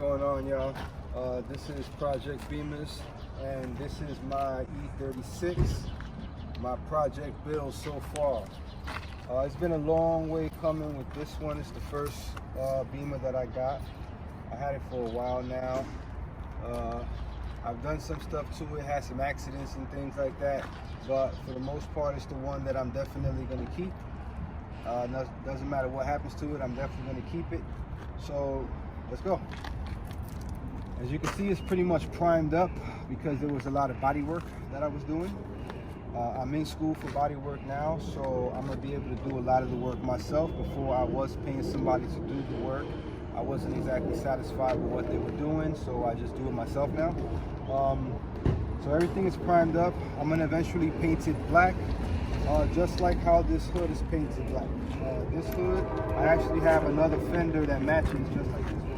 going on, y'all? This is Project Bimmers, and this is my e36, my project build so far. It's been a long way coming with this one. It's the first Beamer that I got. I had it for a while now. I've done some stuff to it, had some accidents and things like that, but for the most part, it's the one that I'm definitely going to keep. Doesn't matter what happens to it, I'm definitely going to keep it. So let's go. As you can see, it's pretty much primed up because there was a lot of body work that I was doing. I'm in school for body work now, so I'm going to be able to do a lot of the work myself. Before, I was paying somebody to do the work. I wasn't exactly satisfied with what they were doing, so I just do it myself now. So everything is primed up. I'm going to eventually paint it black, just like how this hood is painted black. This hood, I actually have another fender that matches just like this one.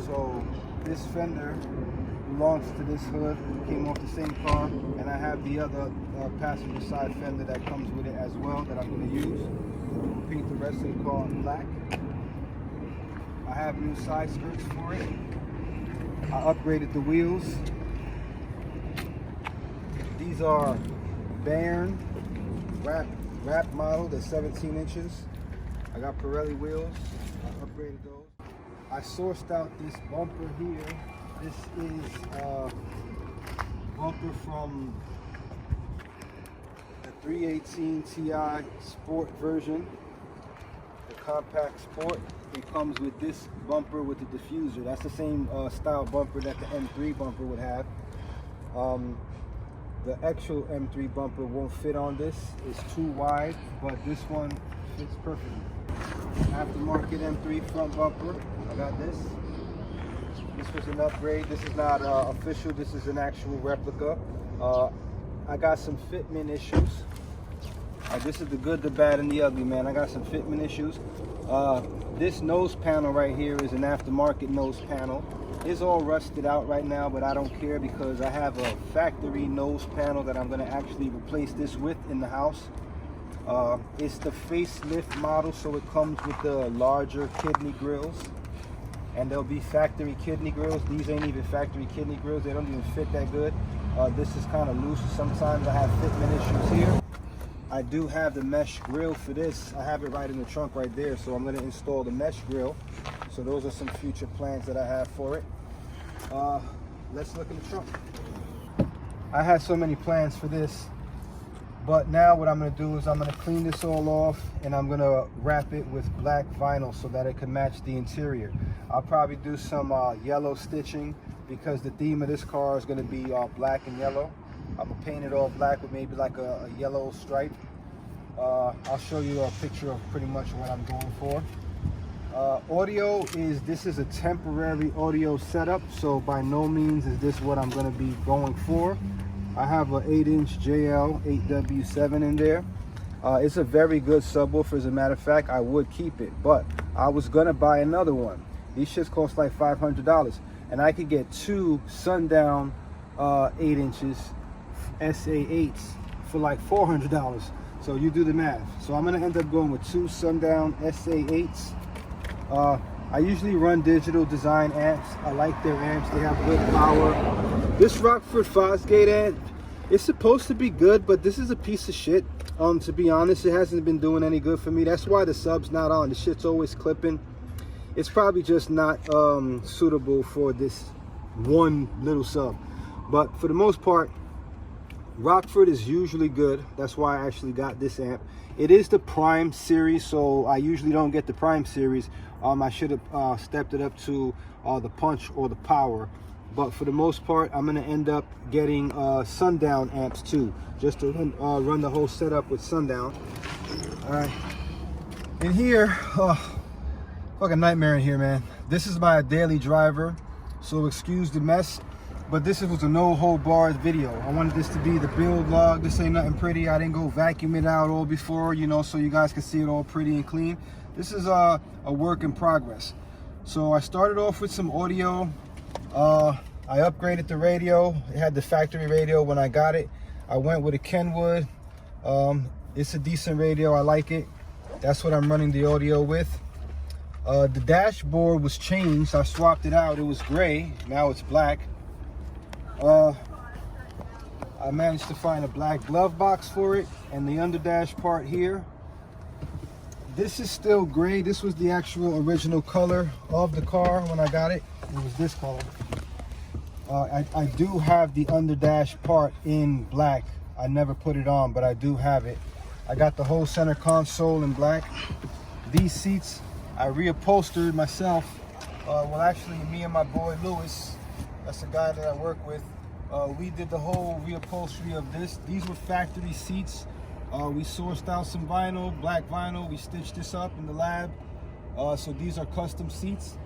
So this fender belongs to this hood, came off the same car, and I have the other passenger side fender that comes with it as well that I'm going to use. Paint the rest of the car in black. I have new side skirts for it. I upgraded the wheels. These are Bayern wrap model. They're 17 inches. I got Pirelli wheels. I upgraded those. I sourced out this bumper here. This is a bumper from the 318 Ti Sport version, the compact Sport. It comes with this bumper with the diffuser. That's the same style bumper that the M3 bumper would have. The actual M3 bumper won't fit on this. It's too wide, but this one fits perfectly. Aftermarket M3 front bumper. I got this. This was an upgrade. This is not official. This is an actual replica. I got some fitment issues. This is the good, the bad, and the ugly, man. I got some fitment issues. This nose panel right here is an aftermarket nose panel. It's all rusted out right now, but I don't care because I have a factory nose panel that I'm going to actually replace this with in the house. It's the facelift model, so it comes with the larger kidney grills. And there'll be factory kidney grills. These ain't even factory kidney grills. They don't even fit that good. This is kind of loose. Sometimes I have fitment issues here. I do have the mesh grill for this. I have it right in the trunk right there. So I'm going to install the mesh grill. So those are some future plans that I have for it. Let's look in the trunk. I had so many plans for this. But now what I'm going to do is I'm going to clean this all off and I'm going to wrap it with black vinyl so that it can match the interior. I'll probably do some yellow stitching because the theme of this car is going to be black and yellow. I'm going to paint it all black with maybe like a yellow stripe. I'll show you a picture of pretty much what I'm going for. Audio is, this is a temporary audio setup, so by no means is this what I'm going to be going for. I have an 8-inch JL 8W7 in there. It's a very good subwoofer. As a matter of fact, I would keep it, but I was gonna buy another one. These shits cost like $500, and I could get two Sundown 8 inches SA8s for like $400. So you do the math. So I'm gonna end up going with two Sundown SA8s. I usually run digital design amps. I like their amps. They have good power. This Rockford Fosgate amp, it's supposed to be good, but this is a piece of shit. To be honest, it hasn't been doing any good for me. That's why the sub's not on. The shit's always clipping. It's probably just not suitable for this one little sub. But for the most part, Rockford is usually good. That's why I actually got this amp. It is the Prime series, so I usually don't get the Prime series. I should have stepped it up to the Punch or the Power. But for the most part, I'm going to end up getting Sundown amps too, just to run the whole setup with Sundown. All right. In here, fucking nightmare in here, man. This is my daily driver, so excuse the mess. But this was a no-hold-barred video. I wanted this to be the build log. This ain't nothing pretty. I didn't go vacuum it out all before, you know, so you guys can see it all pretty and clean. This is a work in progress. So I started off with some audio. I upgraded the radio. It had the factory radio when I got it. I went with a Kenwood. It's a decent radio. I like it. That's what I'm running the audio with. The dashboard was changed. I swapped it out. It was gray. Now it's black. I managed to find a black glove box for it, and the underdash part here. This is still gray. This was the actual original color of the car when I got it. It was this color. I do have the underdash part in black. I never put it on, but I do have it. I got the whole center console in black. These seats I reupholstered myself. Well, actually, me and my boy Lewis, that's the guy that I work with, we did the whole reupholstery of this. These were factory seats. We sourced out some vinyl, black vinyl. We stitched this up in the lab. So these are custom seats.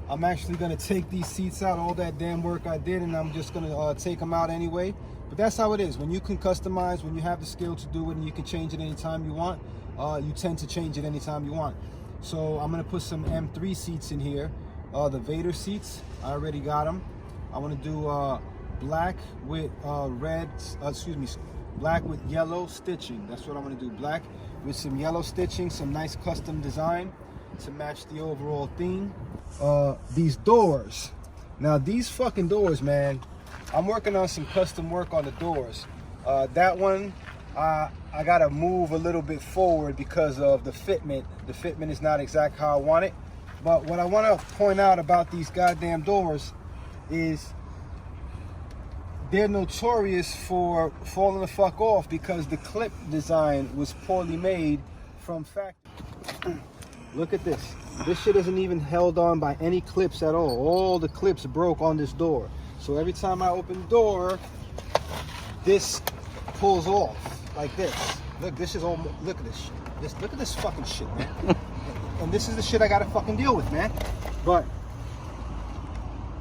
I'm actually gonna take these seats out, all that damn work I did, and I'm just gonna take them out anyway. But that's how it is. When you can customize, when you have the skill to do it and you can change it anytime you want, you tend to change it anytime you want. So I'm gonna put some M3 seats in here. The Vader seats, I already got them. I wanna do black with black with yellow stitching. That's what I'm gonna do. Black with some yellow stitching, some nice custom design to match the overall theme. These doors. Now these fucking doors, man, I'm working on some custom work on the doors. That one, I gotta move a little bit forward because of the fitment. The fitment is not exact how I want it. But what I wanna point out about these goddamn doors is they're notorious for falling the fuck off because the clip design was poorly made from factory. Look at this. This shit isn't even held on by any clips at all. All the clips broke on this door. So every time I open the door, this pulls off like this. Look, this is all, look at this shit. Look at this fucking shit, man. And this is the shit I gotta fucking deal with, man. But,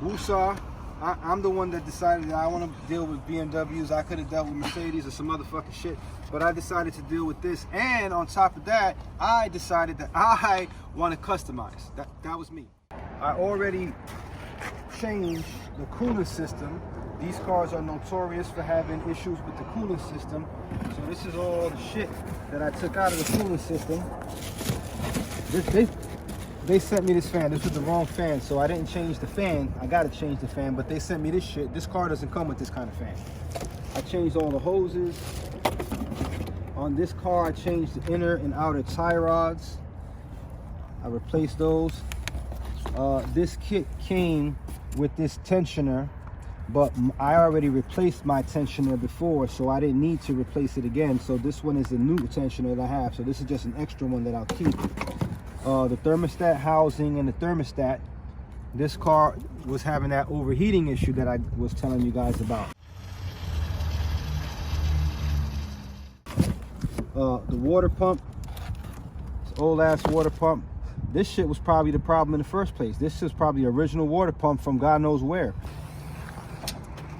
woosah. I'm the one that decided that I want to deal with BMWs. I could have dealt with Mercedes or some other fucking shit, but I decided to deal with this. And on top of that, I decided that I want to customize. That was me. I already changed the cooling system. These cars are notorious for having issues with the cooling system. So this is all the shit that I took out of the cooling system. They sent me this fan. This was the wrong fan, so I didn't change the fan. I gotta change the fan, but they sent me this shit. This car doesn't come with this kind of fan. I changed all the hoses. On this car, I changed the inner and outer tie rods. I replaced those. This kit came with this tensioner, but I already replaced my tensioner before, so I didn't need to replace it again. So this one is the new tensioner that I have. So this is just an extra one that I'll keep. The thermostat housing and the thermostat. This car was having that overheating issue that I was telling you guys about. The water pump, this old ass water pump. This shit was probably the problem in the first place. This is probably the original water pump from God knows where.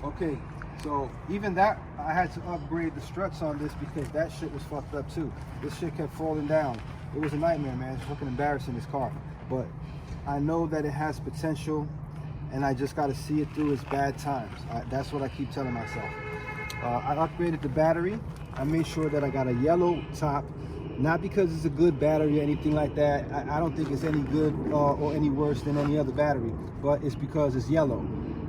Okay, so even that, I had to upgrade the struts on this because that shit was fucked up too. This shit kept falling down. It was a nightmare, man. It's fucking embarrassing, this car. But I know that it has potential, and I just got to see it through its bad times. That's what I keep telling myself. I upgraded the battery. I made sure that I got a yellow top, not because it's a good battery or anything like that. I don't think it's any good or any worse than any other battery, but it's because it's yellow,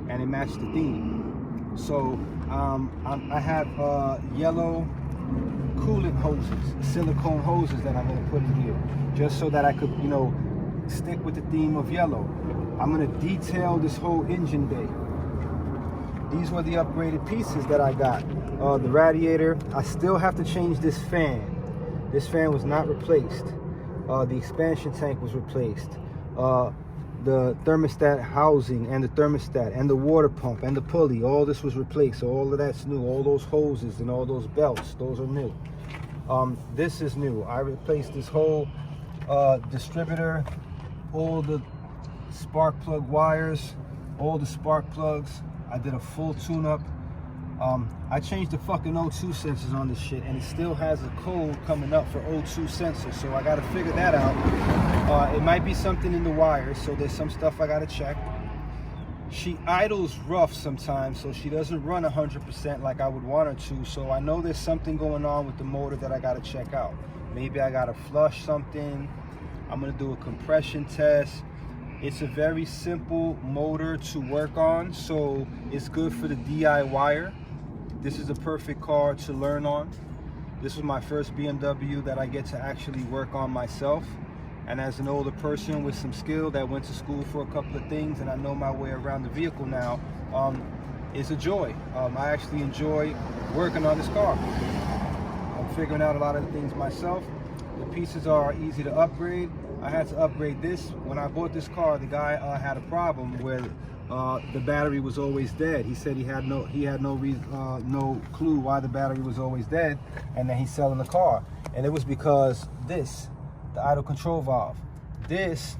and it matched the theme. So I have yellow coolant hoses, silicone hoses that I'm going to put in here, just so that I could, you know, stick with the theme of yellow. I'm going to detail this whole engine bay. These were the upgraded pieces that I got. The radiator, I still have to change this fan. This fan was not replaced. The expansion tank was replaced. The thermostat housing and the thermostat and the water pump and the pulley, all this was replaced. So all of that's new. All those hoses and all those belts, those are new. This is new. I replaced this whole distributor, all the spark plug wires, all the spark plugs. I did a full tune-up. I changed the fucking O2 sensors on this shit, and it still has a code coming up for O2 sensors, so I gotta figure that out. It might be something in the wires, so there's some stuff I gotta check. She idles rough sometimes, so she doesn't run 100% like I would want her to, so I know there's something going on with the motor that I gotta check out. Maybe I gotta flush something. I'm gonna do a compression test. It's a very simple motor to work on, so it's good for the DIYer. This is a perfect car to learn on. This was my first BMW that I get to actually work on myself. And as an older person with some skill that went to school for a couple of things and I know my way around the vehicle now, it's a joy. I actually enjoy working on this car. I'm figuring out a lot of the things myself. The pieces are easy to upgrade. I had to upgrade this. When I bought this car, the guy had a problem where the battery was always dead. He said he had no clue why the battery was always dead, and then he's selling the car. And it was because this, the idle control valve, this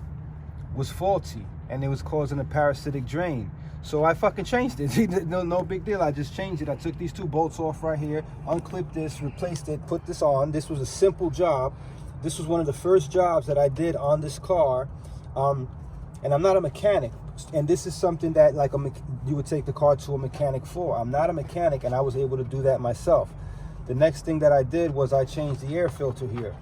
was faulty and it was causing a parasitic drain. So I fucking changed it. No big deal. I just changed it. I took these two bolts off right here, unclipped this, replaced it, put this on. This was a simple job. This was one of the first jobs that I did on this car. And I'm not a mechanic. And this is something that like you would take the car to a mechanic for. I'm not a mechanic, and I was able to do that myself. The next thing that I did was I changed the air filter here.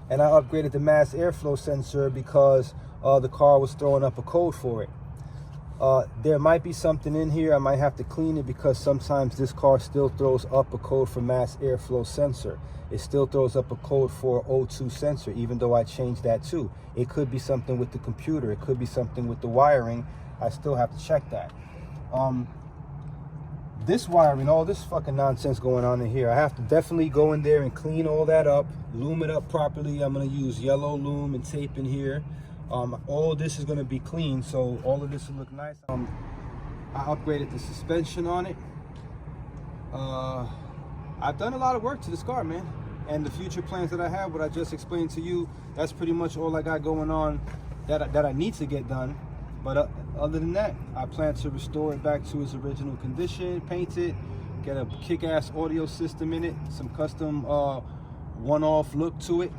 And I upgraded the mass airflow sensor because the car was throwing up a code for it. There might be something in here. I might have to clean it because sometimes this car still throws up a code for mass airflow sensor. It still throws up a code for O2 sensor, even though I changed that too. It could be something with the computer. It could be something with the wiring. I still have to check that. This wiring, all this fucking nonsense going on in here, I have to definitely go in there and clean all that up, loom it up properly. I'm gonna use yellow loom and tape in here. All this is gonna be clean, so all of this will look nice. I upgraded the suspension on it. I've done a lot of work to this car, man. And the future plans that I have, what I just explained to you, that's pretty much all I got going on that I need to get done. But other than that, I plan to restore it back to its original condition, paint it, get a kick-ass audio system in it, some custom one-off look to it,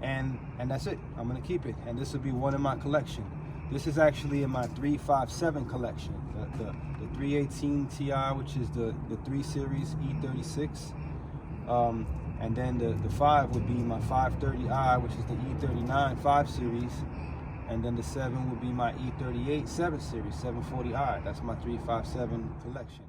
and that's it. I'm gonna keep it, and this will be one in my collection. This is actually in my 357 collection, the 318 Ti, which is the 3 Series E36, and then the 5 would be my 530i, which is the E39 5 Series, and then the 7 would be my E38 7 Series 740i. That's my 357 collection.